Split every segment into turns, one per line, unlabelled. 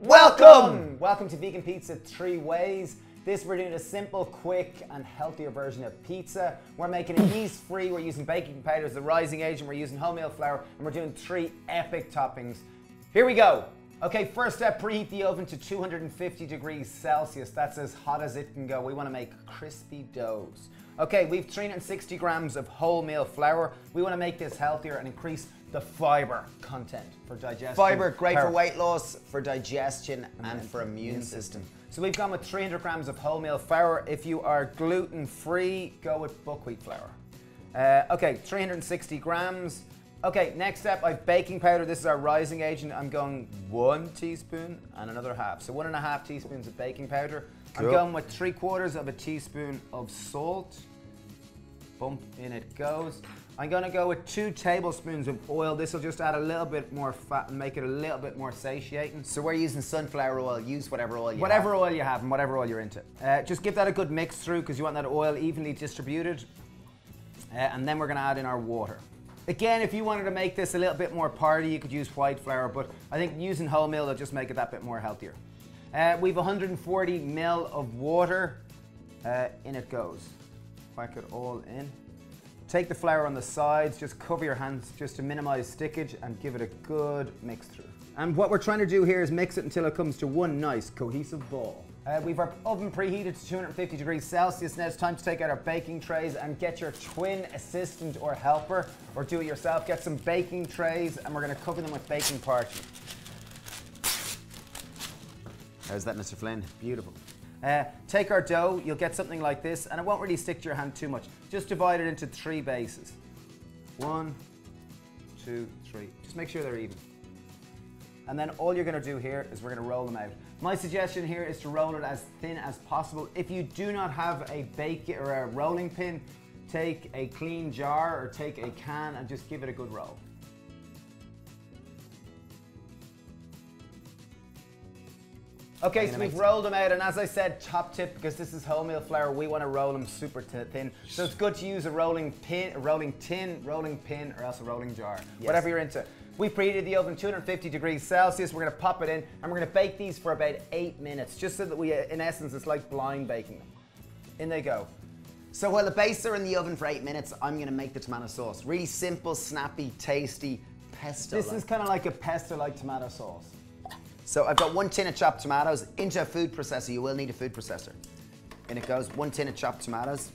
Welcome! Welcome to Vegan Pizza 3 Ways. We're doing a simple, quick, and healthier version of pizza. We're making it yeast-free. We're using baking powder as the rising agent. We're using wholemeal flour, and we're doing 3 epic toppings. Here we go. Okay, first step, preheat the oven to 250 degrees Celsius. That's as hot as it can go. We want to make crispy doughs. Okay, we've 360 grams of wholemeal flour. We want to make this healthier and increase the fiber content for digestion.
Fiber, great for weight loss, for digestion, and for immune system.
So we've gone with 300 grams of wholemeal flour. If you are gluten-free, go with buckwheat flour. Okay, 360 grams. Okay, next step, I've baking powder. This is our rising agent. I'm going 1 teaspoon and another half. So 1.5 teaspoons of baking powder. Cool. I'm going with 3/4 of a teaspoon of salt. Bump, in it goes. I'm gonna go with 2 tablespoons of oil. This will just add a little bit more fat and make it a little bit more satiating.
So we're using sunflower oil. Use whatever oil you have.
Whatever oil you have and whatever oil you're into. Just give that a good mix through because you want that oil evenly distributed. And then we're gonna add in our water. Again, if you wanted to make this a little bit more party, you could use white flour, but I think using wholemeal will just make it that bit more healthier. We've 140 ml of water. In it goes. Whack it all in. Take the flour on the sides, just cover your hands just to minimize stickage and give it a good mix through. And what we're trying to do here is mix it until it comes to one nice cohesive ball. We've our oven preheated to 250 degrees Celsius. Now it's time to take out our baking trays and get your twin assistant or helper, or do it yourself. Get some baking trays and we're gonna cover them with baking parchment.
How's that, Mr. Flynn?
Beautiful. Take our dough, you'll get something like this, and it won't really stick to your hand too much. Just divide it into 3 bases. 1, 2, 3. Just make sure they're even. And then all you're gonna do here is we're gonna roll them out. My suggestion here is to roll it as thin as possible. If you do not have a or a rolling pin, take a clean jar or take a can and just give it a good roll. Okay, so we've rolled them out, and as I said, top tip, because this is wholemeal flour, we want to roll them super thin. So it's good to use a rolling pin, or else a rolling jar, yes. Whatever you're into. We preheated the oven 250 degrees Celsius. We're going to pop it in, and we're going to bake these for about 8 minutes, just so that we, in essence, it's like blind baking them. In they go.
So while the bases are in the oven for 8 minutes, I'm going to make the tomato sauce. Really simple, snappy, tasty pesto.
This is kind of like a pesto-like tomato sauce.
So I've got 1 tin of chopped tomatoes into a food processor. You will need a food processor. In it goes 1 tin of chopped tomatoes.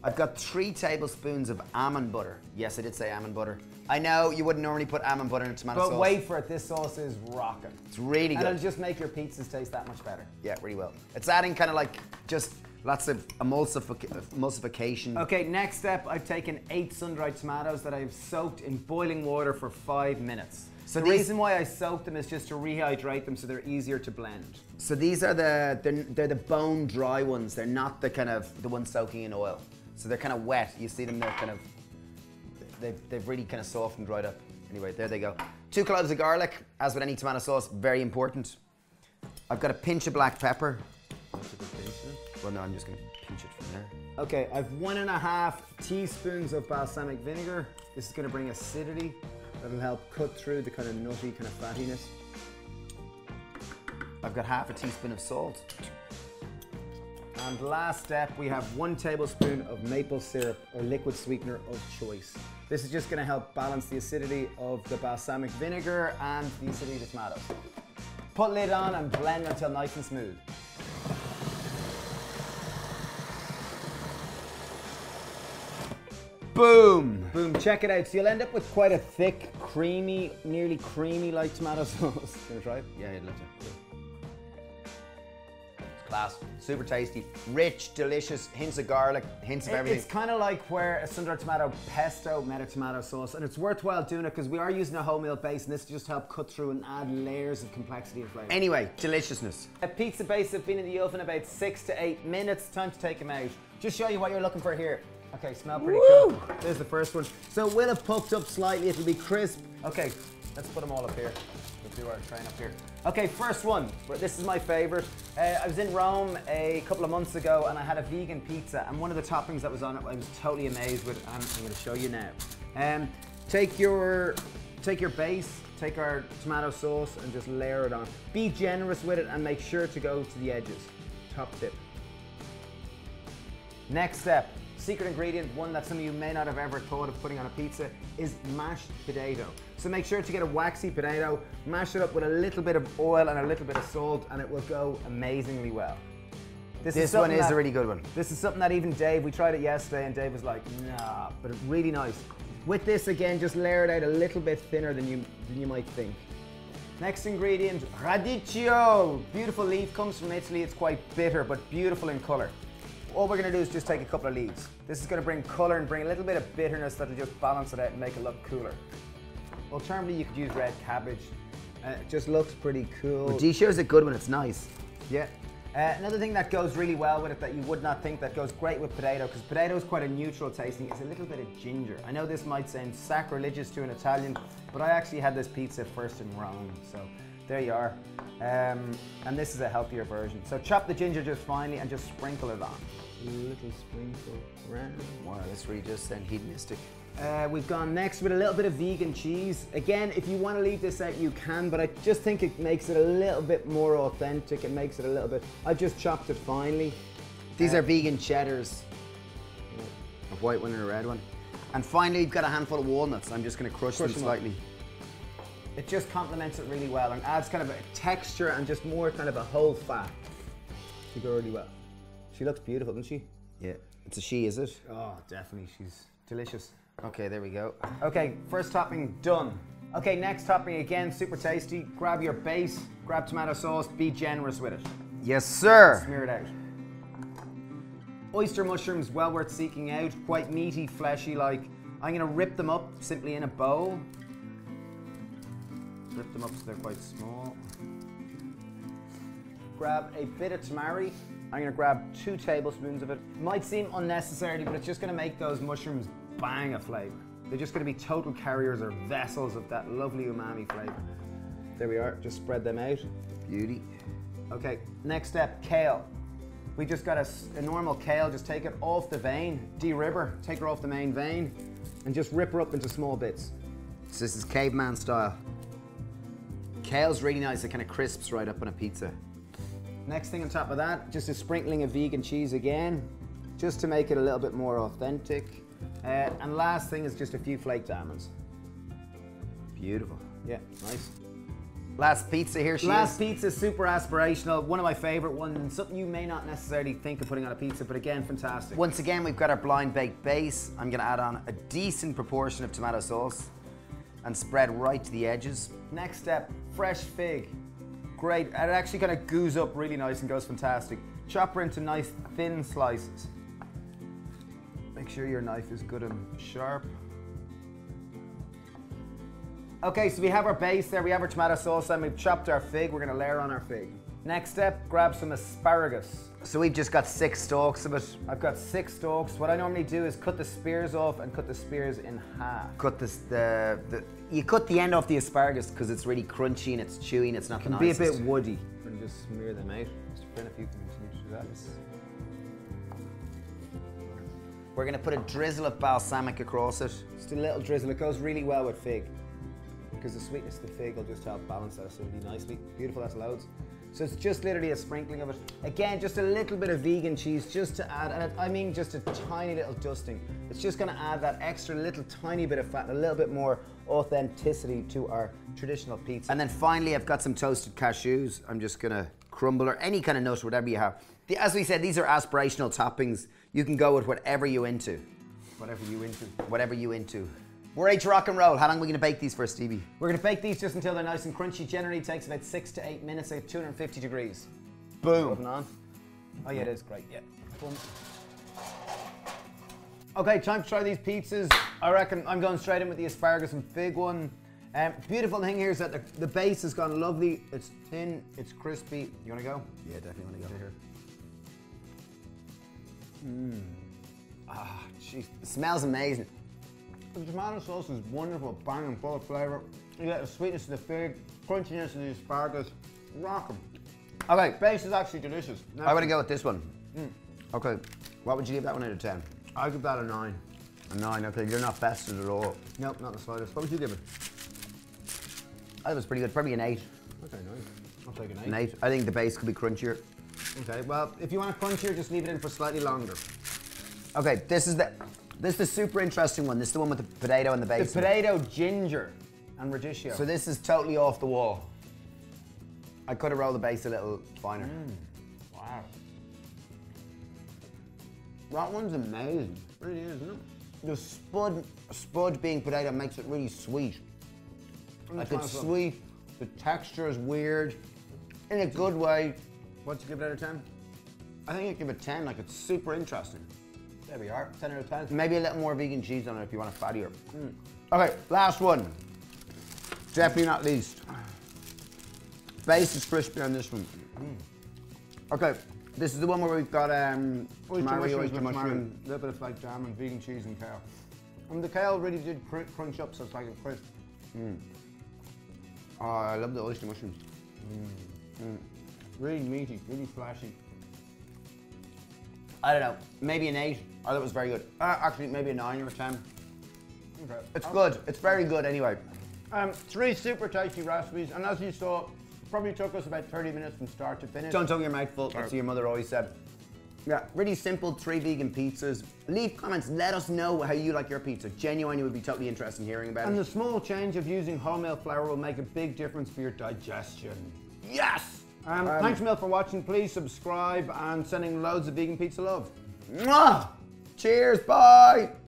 I've got 3 tablespoons of almond butter. Yes, I did say almond butter. I know you wouldn't normally put almond butter in a tomato sauce.
But wait for it, this sauce is rocking.
It's really good.
And it'll just make your pizzas taste that much better.
Yeah, really well. It's adding kind of like just lots of emulsification.
Okay, next step, I've taken 8 sun-dried tomatoes that I've soaked in boiling water for 5 minutes. So the reason why I soak them is just to rehydrate them so they're easier to blend.
So these are they're the bone dry ones. They're not the kind of the ones soaking in oil. So they're kind of wet. You see them, they're kind of they've really kind of soft and dried up. Anyway, there they go. 2 cloves of garlic, as with any tomato sauce, very important. I've got a pinch of black pepper. Well, no, I'm just going to pinch it from there.
Okay, I've 1.5 teaspoons of balsamic vinegar. This is going to bring acidity. That'll help cut through the kind of nutty kind of fattiness.
I've got 1/2 teaspoon of salt.
And last step, we have 1 tablespoon of maple syrup or liquid sweetener of choice. This is just going to help balance the acidity of the balsamic vinegar and the acidity of the tomatoes. Put lid on and blend until nice and smooth.
Boom!
Boom, check it out. So you'll end up with quite a thick, creamy, nearly creamy like tomato sauce. Gonna try it?
Yeah, I'd love to. It's class, super tasty, rich, delicious, hints of garlic, hints of everything.
It's kind of like where a sun-dried tomato pesto met a tomato sauce, and it's worthwhile doing it because we are using a wholemeal base, and this just help cut through and add layers of complexity and flavor.
Anyway, deliciousness.
A pizza base have been in the oven about 6 to 8 minutes. Time to take them out. Just show you what you're looking for here. Okay, smell pretty cool. There's the first one. So it will have puffed up slightly, it'll be crisp. Okay, let's put them all up here. We'll do our train up here. Okay, first one. This is my favorite. I was in Rome a couple of months ago and I had a vegan pizza, and one of the toppings that was on it I was totally amazed with, and I'm going to show you now. Take your base, take our tomato sauce and just layer it on. Be generous with it and make sure to go to the edges. Top tip. Next step, secret ingredient, one that some of you may not have ever thought of putting on a pizza, is mashed potato. So make sure to get a waxy potato, mash it up with a little bit of oil and a little bit of salt, and it will go amazingly well.
This one is a really good one.
This is something that even Dave, we tried it yesterday and Dave was like, nah, but it's really nice. With this again, just layer it out a little bit thinner than you might think. Next ingredient, radicchio. Beautiful leaf, comes from Italy. It's quite bitter, but beautiful in color. All we're gonna do is just take a couple of leaves. This is gonna bring color and bring a little bit of bitterness that'll just balance it out and make it look cooler. Alternatively, you could use red cabbage. It just looks pretty cool.
Radicchio is a good one, it's nice.
Yeah. Another thing that goes really well with it that you would not think that goes great with potato, because potato is quite a neutral tasting, is a little bit of ginger. I know this might sound sacrilegious to an Italian, but I actually had this pizza first in Rome, so there you are. And this is a healthier version. So chop the ginger just finely and just sprinkle it on. A little sprinkle around.
Wow, this really does sound hedonistic.
We've gone next with a little bit of vegan cheese. Again, if you want to leave this out, you can, but I just think it makes it a little bit more authentic. It makes it a little bit, I've just chopped it finely.
These are vegan cheddars. A white one and a red one. And finally, you've got a handful of walnuts. I'm just going to crush them slightly.
It just complements it really well and adds kind of a texture and just more kind of a whole fat. She go really well. She looks beautiful, doesn't she?
Yeah. It's a she, is it?
Oh, definitely. She's delicious.
Okay, there we go.
Okay, first topping done. Okay, next topping again, super tasty. Grab your base, grab tomato sauce, be generous with it.
Yes, sir.
Smear it out. Oyster mushrooms, well worth seeking out. Quite meaty, fleshy like. I'm gonna rip them up simply in a bowl. Rip them up so they're quite small. Grab a bit of tamari. I'm gonna grab 2 tablespoons of it. Might seem unnecessary, but it's just gonna make those mushrooms bang a flavor. They're just gonna be total carriers or vessels of that lovely umami flavor. There we are, just spread them out.
Beauty.
Okay, next step, kale. We just got a normal kale, just take it off the vein, de-rib her, take her off the main vein, and just rip her up into small bits.
So this is caveman style. Kale's really nice, it kind of crisps right up on a pizza.
Next thing on top of that, just a sprinkling of vegan cheese again, just to make it a little bit more authentic. And last thing is just a few flaked almonds.
Beautiful.
Yeah, nice.
Last pizza, here she is.
Last pizza, super aspirational, one of my favorite ones, and something you may not necessarily think of putting on a pizza, but again, fantastic.
Once again, we've got our blind baked base. I'm gonna add on a decent proportion of tomato sauce and spread right to the edges.
Next step, fresh fig. Great, and it actually kind of goos up really nice and goes fantastic. Chop her into nice thin slices. Make sure your knife is good and sharp. Okay, so we have our base there, we have our tomato sauce, and we've chopped our fig. We're gonna layer on our fig. Next step, grab some asparagus.
So we've just got 6 stalks of it.
I've got 6 stalks. What I normally do is cut the spears off and cut the spears in half.
Cut this, you cut the end off the asparagus because it's really crunchy and it's chewy and it's not the nicest.
Be a bit woody. And just smear them out. Mr. Finn, if you can continue to do that.
We're gonna put a drizzle of balsamic across it.
Just a little drizzle. It goes really well with fig, because the sweetness of the fig will just help balance that acidity nicely. Beautiful, that's loads. So it's just literally a sprinkling of it. Again, just a little bit of vegan cheese just to add, and I mean just a tiny little dusting. It's just gonna add that extra little tiny bit of fat and a little bit more authenticity to our traditional pizza.
And then finally, I've got some toasted cashews. I'm just gonna crumble, or any kind of nut, whatever you have. As we said, these are aspirational toppings. You can go with whatever you into.
Whatever you into.
Whatever you into. We're ready to rock and roll. How long are we gonna bake these for, Stevie?
We're gonna bake these just until they're nice and crunchy. Generally takes about 6 to 8 minutes at 250 degrees.
Boom.
Oven on. Oh yeah, it is great, yeah. Boom. Okay, time to try these pizzas. I reckon I'm going straight in with the asparagus and fig one. Beautiful thing here is that the base has gone lovely. It's thin, it's crispy. You wanna go?
Yeah, definitely wanna go.
Here.
Ah, jeez. It smells amazing.
The tomato sauce is wonderful, bang and full of flavour. You get the sweetness of the fig, crunchiness of the asparagus. Rock 'em. Okay, base is actually delicious.
I want to go with this one. Okay, what would you give that one out of 10?
I'll give that a 9.
A 9, okay, you're not bested at all.
Nope, not the slightest. What would you give it?
That was pretty good. Probably an 8.
Okay, nice. I'll take an 8.
An 8. I think the base could be crunchier.
Okay, well, if you want it crunchier, just leave it in for slightly longer.
Okay, this is the super interesting one. This is the one with the potato and the base.
The potato, ginger, and radicchio.
So this is totally off the wall. I could have rolled the base a little finer.
Wow.
That one's amazing.
It really is, isn't it?
The spud being potato makes it really sweet. Like it's sweet, the texture is weird, in a good way.
What'd you give it out of 10?
I think I'd give it 10, like it's super interesting.
There we are, 10 out of 10.
Maybe a little more vegan cheese on it if you want it fattier. Okay, last one. Definitely not least. Base is crispy on this one. Okay, this is the one where we've got oyster mushroom.
A little bit of flake jam and vegan cheese and kale. And the kale really did crunch up, so it's like a crisp.
Oh, I love the oyster mushrooms.
Really meaty, really flashy.
I don't know, maybe an 8. I thought it was very good. Actually, maybe a 9 or a 10.
Okay.
It's good. It's very good anyway.
3 super tasty recipes, and as you saw, probably took us about 30 minutes from start to finish.
Don't talk your mouth full. That's what your mother always said. Yeah, really simple 3 vegan pizzas. Leave comments. Let us know how you like your pizza. Genuinely would be totally interested in hearing about
And
it.
the small change of using wholemeal flour will make a big difference for your digestion.
Yes!
Thanks, Mill, for watching. Please subscribe and sending loads of vegan pizza love.
Mwah! Cheers, bye!